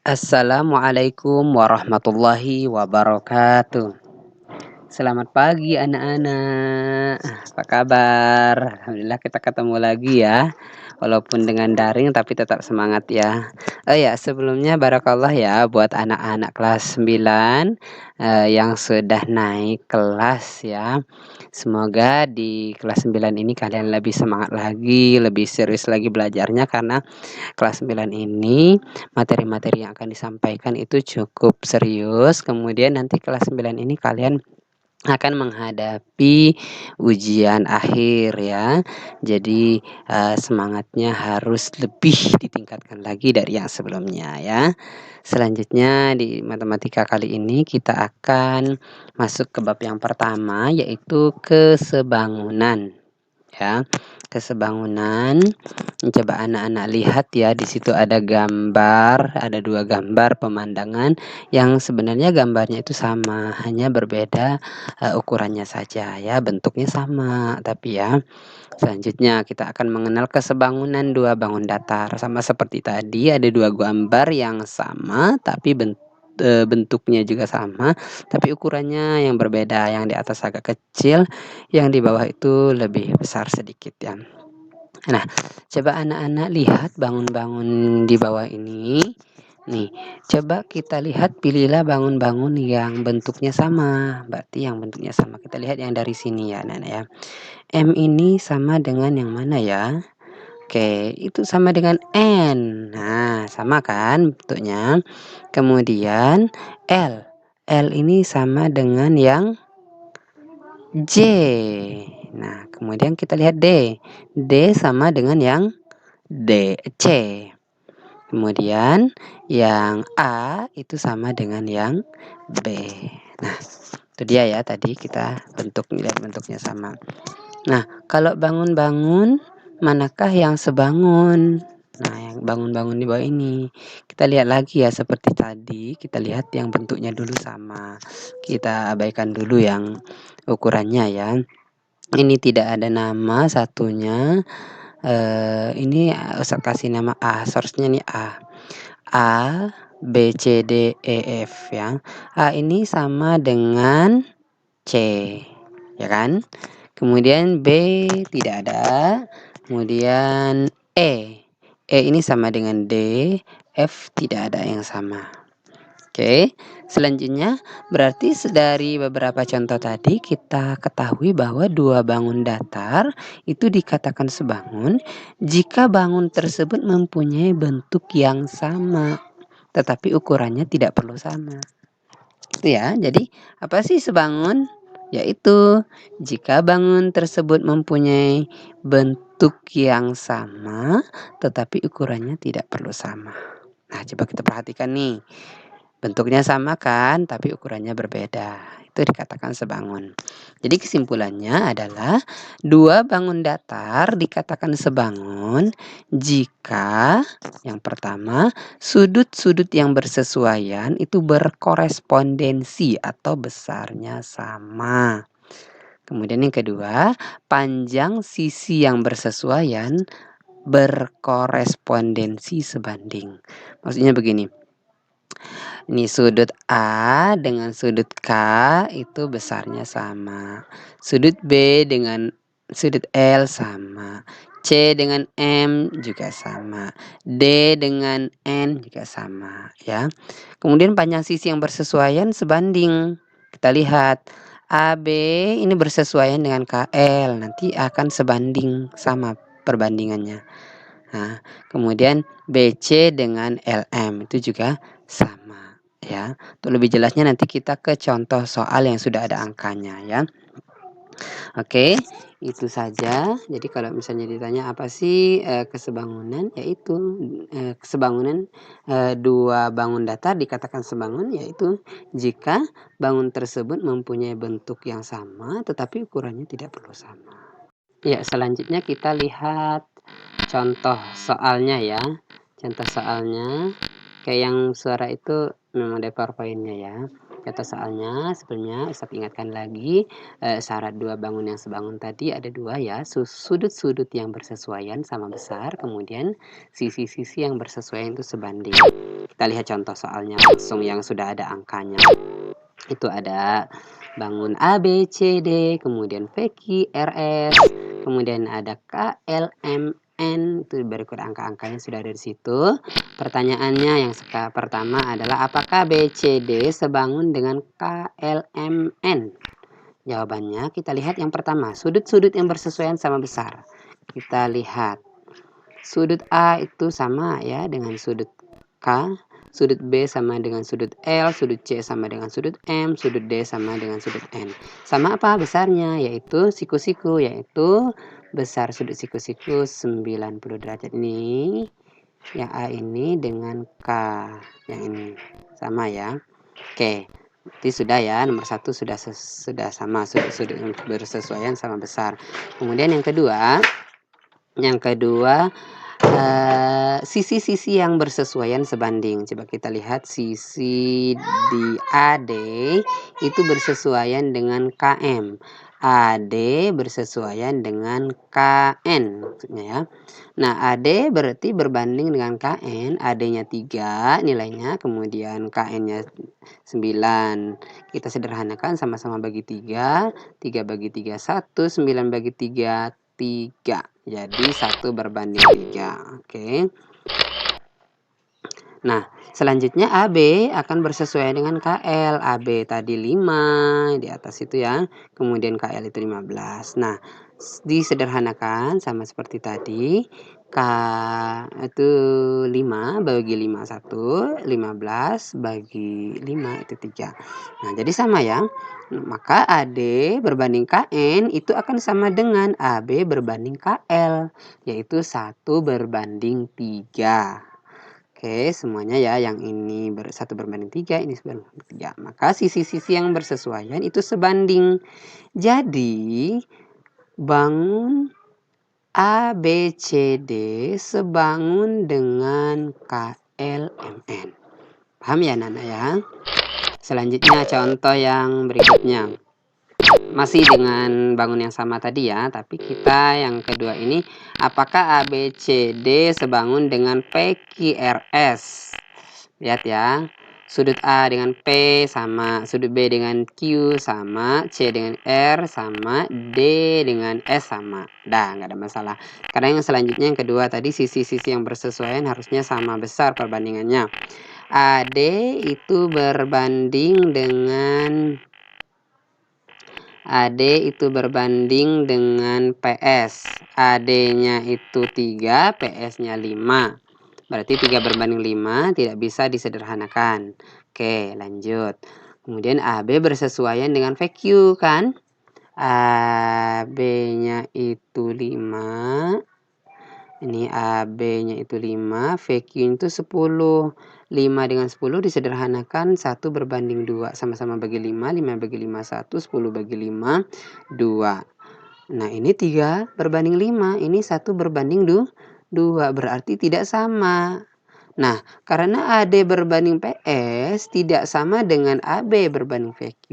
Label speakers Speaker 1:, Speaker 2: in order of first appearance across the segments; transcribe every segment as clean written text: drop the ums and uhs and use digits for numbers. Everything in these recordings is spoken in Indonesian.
Speaker 1: Assalamualaikum warahmatullahi wabarakatuh. Selamat pagi anak-anak. Apa kabar? Alhamdulillah kita ketemu lagi ya. Walaupun dengan daring tapi tetap semangat ya. Oh ya, sebelumnya barakallah ya buat anak-anak kelas 9 yang sudah naik kelas ya. Semoga di kelas 9 ini kalian lebih semangat lagi, lebih serius lagi belajarnya karena kelas 9 ini materi-materi yang akan disampaikan itu cukup serius. Kemudian nanti kelas 9 ini kalian akan menghadapi ujian akhir ya. Jadi semangatnya harus lebih ditingkatkan lagi dari yang sebelumnya ya. Selanjutnya di matematika kali ini kita akan masuk ke bab yang pertama yaitu kesebangunan ya. Kesebangunan. Coba anak-anak lihat ya, di situ ada gambar, ada dua gambar pemandangan yang sebenarnya gambarnya itu sama, hanya berbeda ukurannya saja ya, bentuknya sama. Tapi ya, selanjutnya kita akan mengenal kesebangunan dua bangun datar. Sama seperti tadi, ada dua gambar yang sama tapi bentuknya juga sama, tapi ukurannya yang berbeda. Yang di atas agak kecil, yang di bawah itu lebih besar sedikit ya. Nah, coba anak-anak lihat bangun-bangun di bawah ini. Nih, coba kita lihat, pilihlah bangun-bangun yang bentuknya sama. Berarti yang bentuknya sama. Kita lihat yang dari sini ya, anak-anak ya. M ini sama dengan yang mana ya? Oke, itu sama dengan N. Nah, sama kan bentuknya. Kemudian L. L ini sama dengan yang J. Nah, kemudian kita lihat D. D sama dengan yang C. Kemudian yang A itu sama dengan yang B. Nah, itu dia ya, tadi kita lihat bentuknya sama. Nah, kalau bangun-bangun, manakah yang sebangun? Nah, yang bangun-bangun di bawah ini. Kita lihat lagi ya, seperti tadi. Kita lihat yang bentuknya dulu sama. Kita abaikan dulu yang ukurannya ya. Ini tidak ada nama satunya. Ini Ustaz kasih nama A. Source-nya nih A. A, B, C, D, E, F ya. A ini sama dengan C. Ya kan? Kemudian B tidak ada. Kemudian E. E ini sama dengan D. F tidak ada yang sama. Oke, selanjutnya berarti dari beberapa contoh tadi kita ketahui bahwa dua bangun datar itu dikatakan sebangun jika bangun tersebut mempunyai bentuk yang sama, tetapi ukurannya tidak perlu sama. Itu ya, jadi apa sih sebangun? Yaitu jika bangun tersebut mempunyai bentuk yang sama, tetapi ukurannya tidak perlu sama. Nah, coba kita perhatikan nih. Bentuknya sama kan, tapi ukurannya berbeda. Itu dikatakan sebangun. Jadi kesimpulannya adalah dua bangun datar dikatakan sebangun jika yang pertama, sudut-sudut yang bersesuaian itu berkorespondensi atau besarnya sama. Kemudian yang kedua, panjang sisi yang bersesuaian berkorespondensi sebanding. Maksudnya begini. Ini sudut A dengan sudut K itu besarnya sama. Sudut B dengan sudut L sama. C dengan M juga sama. D dengan N juga sama ya. Kemudian panjang sisi yang bersesuaian sebanding. Kita lihat AB ini bersesuaian dengan KL, nanti akan sebanding sama perbandingannya. Nah, kemudian BC dengan LM itu juga sama ya. Untuk lebih jelasnya nanti kita ke contoh soal yang sudah ada angkanya ya. Oke, itu saja. Jadi kalau misalnya ditanya apa sih kesebangunan, yaitu kesebangunan dua bangun datar dikatakan sebangun, yaitu jika bangun tersebut mempunyai bentuk yang sama tetapi ukurannya tidak perlu sama. Ya, selanjutnya kita lihat contoh soalnya ya. Contoh soalnya kayak yang suara itu memang ada PowerPoint-nya ya. Contoh soalnya sebelumnya Ustaz ingatkan lagi syarat dua bangun yang sebangun tadi ada dua ya. Sudut-sudut yang bersesuaian sama besar, kemudian sisi-sisi yang bersesuaian itu sebanding. Kita lihat contoh soalnya langsung yang sudah ada angkanya. Itu ada bangun A, B, C, D, kemudian V, Q, R, S, kemudian ada K, L, M, N. Itu berikut angka-angkanya sudah ada di situ. Pertanyaannya yang pertama adalah apakah B, C, D sebangun dengan K, L, M, N? Jawabannya kita lihat yang pertama, sudut-sudut yang bersesuaian sama besar. Kita lihat sudut A itu sama ya dengan sudut K, sudut B sama dengan sudut L, sudut C sama dengan sudut M, sudut D sama dengan sudut N. Sama apa besarnya? Yaitu siku-siku, yaitu besar sudut siku-siku 90 derajat ini. Yang A ini dengan K yang ini sama ya. Oke. Jadi sudah ya, nomor 1 sudah sama sudut-sudut yang bersesuaian sama besar. Kemudian yang kedua sisi-sisi yang bersesuaian sebanding. Coba kita lihat sisi di AD itu bersesuaian dengan KM. AD bersesuaian dengan KN maksudnya ya. Nah, AD berarti berbanding dengan KN, AD-nya 3 nilainya, kemudian KN-nya 9. Kita sederhanakan sama-sama bagi 3, 3 bagi 3 1, 9 bagi 3 3. Jadi 1 berbanding 3. Oke. Nah, selanjutnya AB akan bersesuaian dengan KL. AB tadi 5 di atas itu ya. Kemudian KL itu 15. Nah, disederhanakan sama seperti tadi. K itu 5 bagi 5 1, 15 bagi 5 itu 3. Nah, jadi sama ya. Maka AD berbanding KN itu akan sama dengan AB berbanding KL, yaitu 1 berbanding 3. Oke, semuanya ya, yang ini 1 berbanding 3, ini berbanding 3. Maka sisi-sisi yang bersesuaian itu sebanding. Jadi, bangun A, B, C, D sebangun dengan KLMN. Paham ya Nana ya? Selanjutnya contoh yang berikutnya. Masih dengan bangun yang sama tadi ya, tapi kita yang kedua ini, apakah ABCD sebangun dengan PQRS? Lihat ya, sudut A dengan P sama, sudut B dengan Q sama, C dengan R sama, D dengan S sama. Dah, nggak ada masalah. Karena yang selanjutnya yang kedua tadi sisi-sisi yang bersesuaian harusnya sama besar perbandingannya. AD itu berbanding dengan PS. AD-nya itu 3, PS-nya 5. Berarti 3 berbanding 5 tidak bisa disederhanakan. Oke, lanjut. Kemudian AB bersesuaian dengan VQ kan? AB-nya itu 5. Ini AB-nya itu 5, VQ itu 10. 5 dengan 10 disederhanakan 1 berbanding 2. Sama-sama bagi 5, 5 bagi 5 1, 10 bagi 5 2. Nah, ini 3 berbanding 5, ini 1 berbanding 2, berarti tidak sama. Nah, karena AD berbanding PS tidak sama dengan AB berbanding VQ,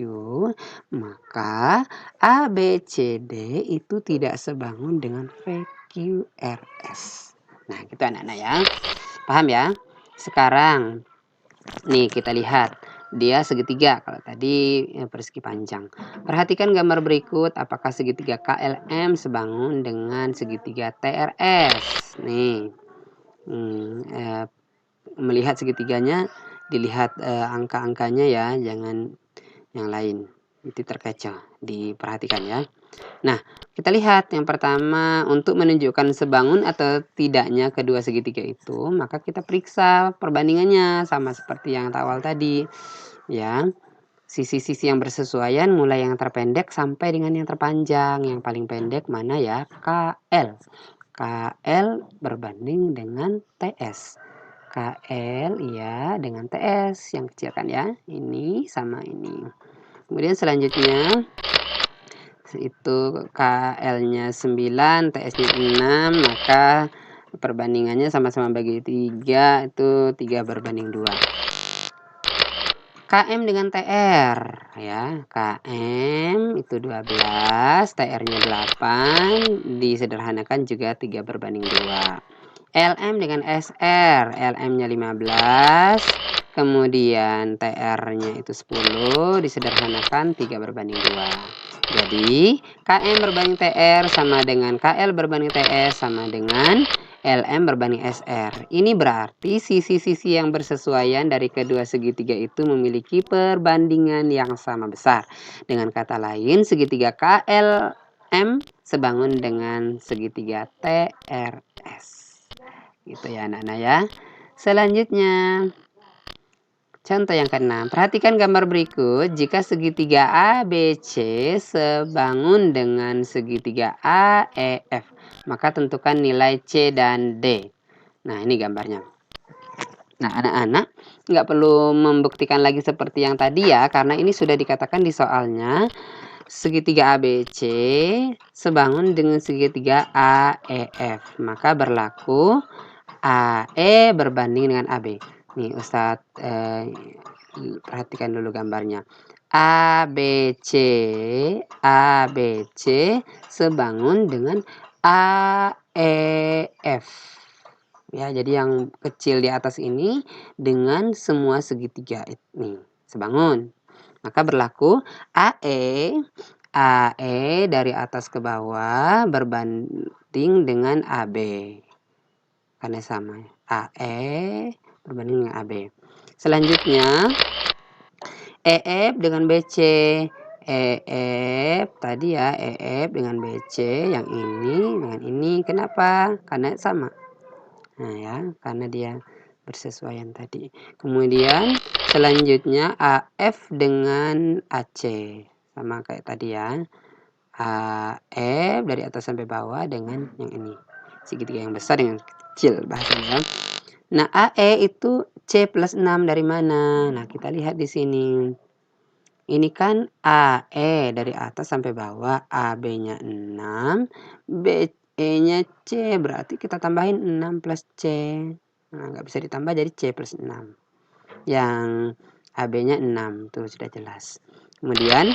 Speaker 1: maka ABCD itu tidak sebangun dengan VQRS. Nah, gitu anak-anak ya. Paham ya? Sekarang nih kita lihat dia segitiga. Kalau tadi persegi panjang. Perhatikan gambar berikut, apakah segitiga KLM sebangun dengan segitiga TRS. Nih. Melihat segitiganya, dilihat angka-angkanya ya, jangan yang lain. Itu terkecoh, diperhatikan ya. Nah, kita lihat yang pertama, untuk menunjukkan sebangun atau tidaknya kedua segitiga itu, maka kita periksa perbandingannya sama seperti yang awal tadi. Ya, sisi-sisi yang bersesuaian mulai yang terpendek sampai dengan yang terpanjang. Yang paling pendek mana ya? KL. KL berbanding dengan TS. KL ya dengan TS yang kecil kan ya. Ini sama ini. Kemudian selanjutnya itu KL-nya 9, TS-nya 6, maka perbandingannya sama-sama bagi 3, itu 3 berbanding 2. KM dengan TR ya, KM itu 12, TR-nya 8, disederhanakan juga 3 berbanding 2. LM dengan SR. LM-nya 15. Kemudian TR-nya itu 10. Disederhanakan 3 berbanding 2. Jadi KM berbanding TR sama dengan KL berbanding TS sama dengan LM berbanding SR. Ini berarti sisi-sisi yang bersesuaian dari kedua segitiga itu memiliki perbandingan yang sama besar. Dengan kata lain, segitiga KLM sebangun dengan segitiga TRS. Gitu ya anak-anak ya. Selanjutnya, contoh yang keenam. Perhatikan gambar berikut. Jika segitiga ABC sebangun dengan segitiga AEF, maka tentukan nilai C dan D. Nah, ini gambarnya. Nah, anak-anak nggak perlu membuktikan lagi seperti yang tadi ya, karena ini sudah dikatakan di soalnya. Segitiga ABC sebangun dengan segitiga AEF, maka berlaku AE berbanding dengan AB. Nih Ustadz perhatikan dulu gambarnya. ABC sebangun dengan AEF. Ya, jadi yang kecil di atas ini dengan semua segitiga ini sebangun. Maka berlaku AE dari atas ke bawah berbanding dengan AB. Karena sama. AE berbanding dengan AB. Selanjutnya EF dengan BC. EF tadi ya, EF dengan BC yang ini dengan ini. Kenapa? Karena sama. Nah ya, karena dia bersesuaian tadi. Kemudian selanjutnya AF dengan AC. Sama kayak tadi ya. AF dari atas sampai bawah dengan yang ini. Segitiga yang besar dengan kecil bahasanya. Nah, AE itu C plus 6 dari mana? Nah, kita lihat di sini. Ini kan AE dari atas sampai bawah, AB-nya 6, BE-nya C, berarti kita tambahin 6 plus C. Nah, nggak bisa ditambah jadi C plus 6. Yang AB-nya 6, tuh sudah jelas. Kemudian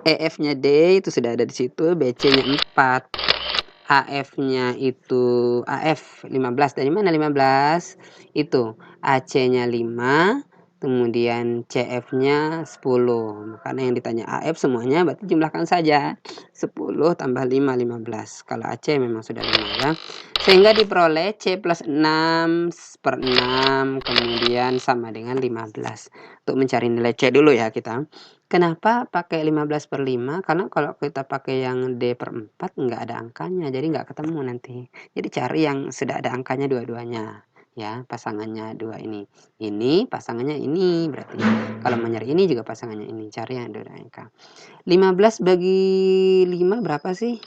Speaker 1: EF-nya D itu sudah ada di situ, BC-nya 4. AF-nya itu AF 15. Dari mana 15? Itu AC-nya 5, kemudian CF-nya 10. Karena yang ditanya AF semuanya berarti jumlahkan saja. 10 tambah 5, 15. Kalau AC memang sudah 5 ya. Sehingga diperoleh C plus 6 per 6 kemudian sama dengan 15. Untuk mencari nilai C dulu ya kita. Kenapa pakai 15 per 5? Karena kalau kita pakai yang D per 4 nggak ada angkanya, jadi nggak ketemu nanti. Jadi cari yang sudah ada angkanya dua-duanya. Ya, pasangannya dua ini. Ini pasangannya ini, berarti kalau mau nyari ini juga pasangannya ini. Cari yang ada angka. 15 bagi 5 berapa sih?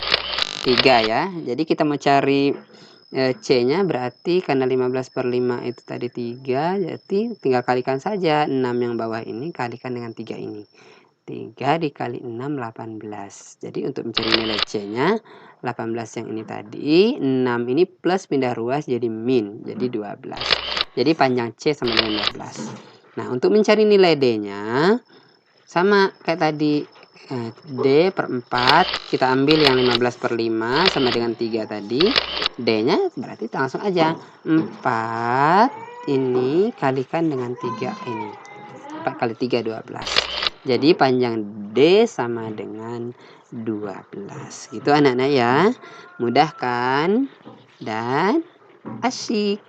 Speaker 1: 3 ya. Jadi kita mau cari C-nya berarti karena 15 per 5 itu tadi 3, jadi tinggal kalikan saja 6 yang bawah ini kalikan dengan 3 ini. 3 dikali 6, 18. Jadi untuk mencari nilai C-nya, 18 yang ini tadi, 6 ini plus pindah ruas jadi min, jadi 12. Jadi panjang C sama dengan 12. Nah, untuk mencari nilai D-nya, sama kayak tadi, D per 4, kita ambil yang 15 per 5 sama dengan 3 tadi. D-nya berarti langsung aja 4 ini kalikan dengan 3 ini. 4 kali 3, 12. Jadi panjang D sama dengan 12. Gitu anak-anak ya. Mudah kan? Dan asyik.